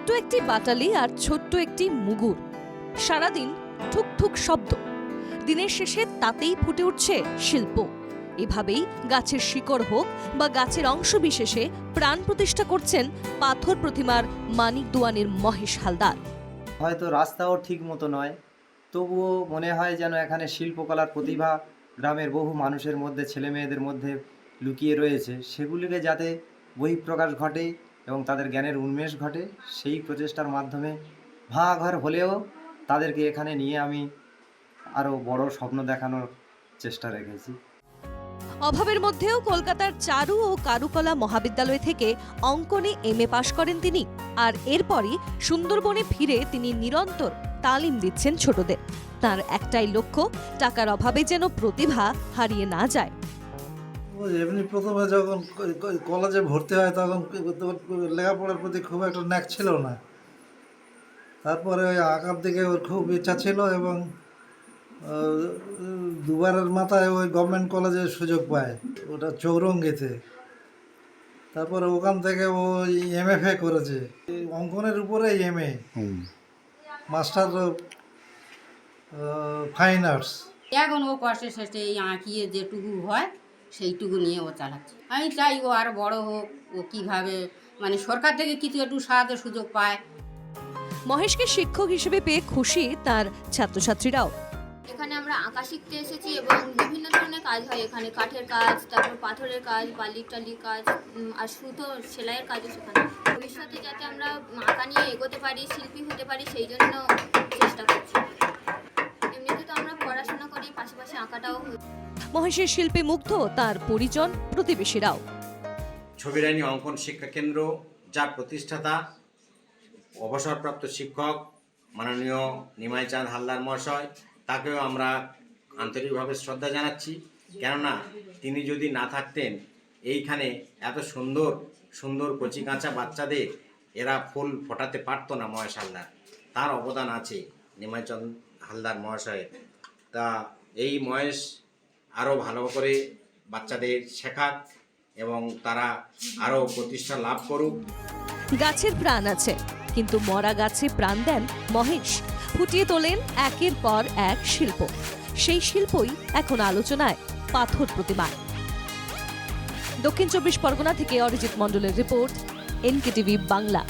ছোট্ট একটি বাটালি আর ছোট্ট একটি মুগুর, সারাদিন ঠুক ঠুক শব্দ, দিনের শেষে তাতেই ফুটে উঠছে শিল্প। এভাবেই গাছের শিকড় হোক বা গাছের অংশ বিশেষে প্রাণ প্রতিষ্ঠা করছেন পাথর প্রতিমার মানিক দুয়ানের মহেশ হালদার। হয়তো রাস্তাও ঠিক মতো নয়, তবুও মনে হয় যেন এখানে শিল্পকলার প্রতিভা গ্রামের বহু মানুষের মধ্যে, ছেলে মেয়েদের মধ্যে লুকিয়ে রয়েছে। সেগুলিকে যাতে বহিঃপ্রকাশ ঘটে এবং তাদের জ্ঞানের উন্মেষ ঘটে, সেই প্রচেষ্টার মাধ্যমে ভাঙা ঘর হলেও তাদেরকে এখানে নিয়ে আমি আরও বড় স্বপ্ন দেখানোর চেষ্টা রেখেছি। অভাবের মধ্যেও কলকাতার চারু ও কারুকলা মহাবিদ্যালয় থেকে অঙ্কনে এমএ পাশ করেন তিনি। আর এরপরই সুন্দরবনে ফিরে তিনি নিরন্তর তালিম দিচ্ছেন ছোটদের। তার একটাই লক্ষ্য, টাকার অভাবে যেন প্রতিভা হারিয়ে না যায়। এমনি প্রথমে যখন কলেজে ভর্তি হয় তখন লেখাপড়ার প্রতি খুব একটা ন্যাক ছিল না। তারপরে ওই আঁকার দিকে ওর খুব ইচ্ছা ছিল এবং দুবারের মাথায় ওই গভর্নমেন্ট কলেজে সুযোগ পায়, ওটা চৌরঙ্গিতে। তারপরে ওখান থেকে ও এমএফএ করেছে অঙ্কনের উপরে, এমএ মাস্টার ফাইন আর্টস। এখন ও কষ্টে শেষে এই আঁকিয়ে যেটুকু হয় সেইটুকু নিয়ে ও চালাচ্ছে। আমি চাই ও আরও বড় হোক, ও কীভাবে মানে সরকার থেকে কিছু একটু সাহায্য সুযোগ পায়। মহেশকে শিক্ষক হিসেবে পেয়ে খুশি তার ছাত্রছাত্রীরাও। এখানে আমরা আঁকা শিখতে এসেছি এবং বিভিন্ন ধরনের কাজ হয় এখানে, কাঠের কাজ, তারপর পাথরের কাজ, বালির টালির কাজ আর সুতো সেলাইয়ের কাজও শেখানো। ভবিষ্যতে যাতে আমরা আঁকা নিয়ে এগোতে পারি, শিল্পী হতে পারি, সেই জন্য চেষ্টা করছি। এমনিতে তো আমরা পড়াশোনা করি, পাশাপাশি আঁকাটাও হচ্ছে। মহেশের শিল্পে মুগ্ধ তার পরিজন, প্রতিবেশীরাও। ছবিরানী অঙ্কন শিক্ষা কেন্দ্র, যার প্রতিষ্ঠাতা অবসরপ্রাপ্ত শিক্ষক মাননীয় নিমাই চাঁদ হালদার মহাশয়, তাকেও আমরা আন্তরিকভাবে শ্রদ্ধা জানাচ্ছি। কেননা তিনি যদি না থাকতেন, এইখানে এত সুন্দর সুন্দর কচি কাঁচা বাচ্চাদের এরা ফুল ফোটাতে পারতো না। মহেশ হালদার, তার অবদান আছে নিমাই চাঁদ হালদার মহাশয়ের। তা এই মহেশ আরও ভালো করে বাচ্চাদের শেখাক এবং তারা আরও প্রতিষ্ঠা লাভ করুক। গাছের প্রাণ আছে, কিন্তু মরা গাছে প্রাণ দেন মহেশ। ফুটিয়ে তোলেন একের পর এক শিল্প। সেই শিল্পই এখন আলোচনায় পাথর প্রতিমায়। দক্ষিণ 24 পরগনা থেকে অরিজিৎ মণ্ডলের রিপোর্ট, এনকেটিভি বাংলা।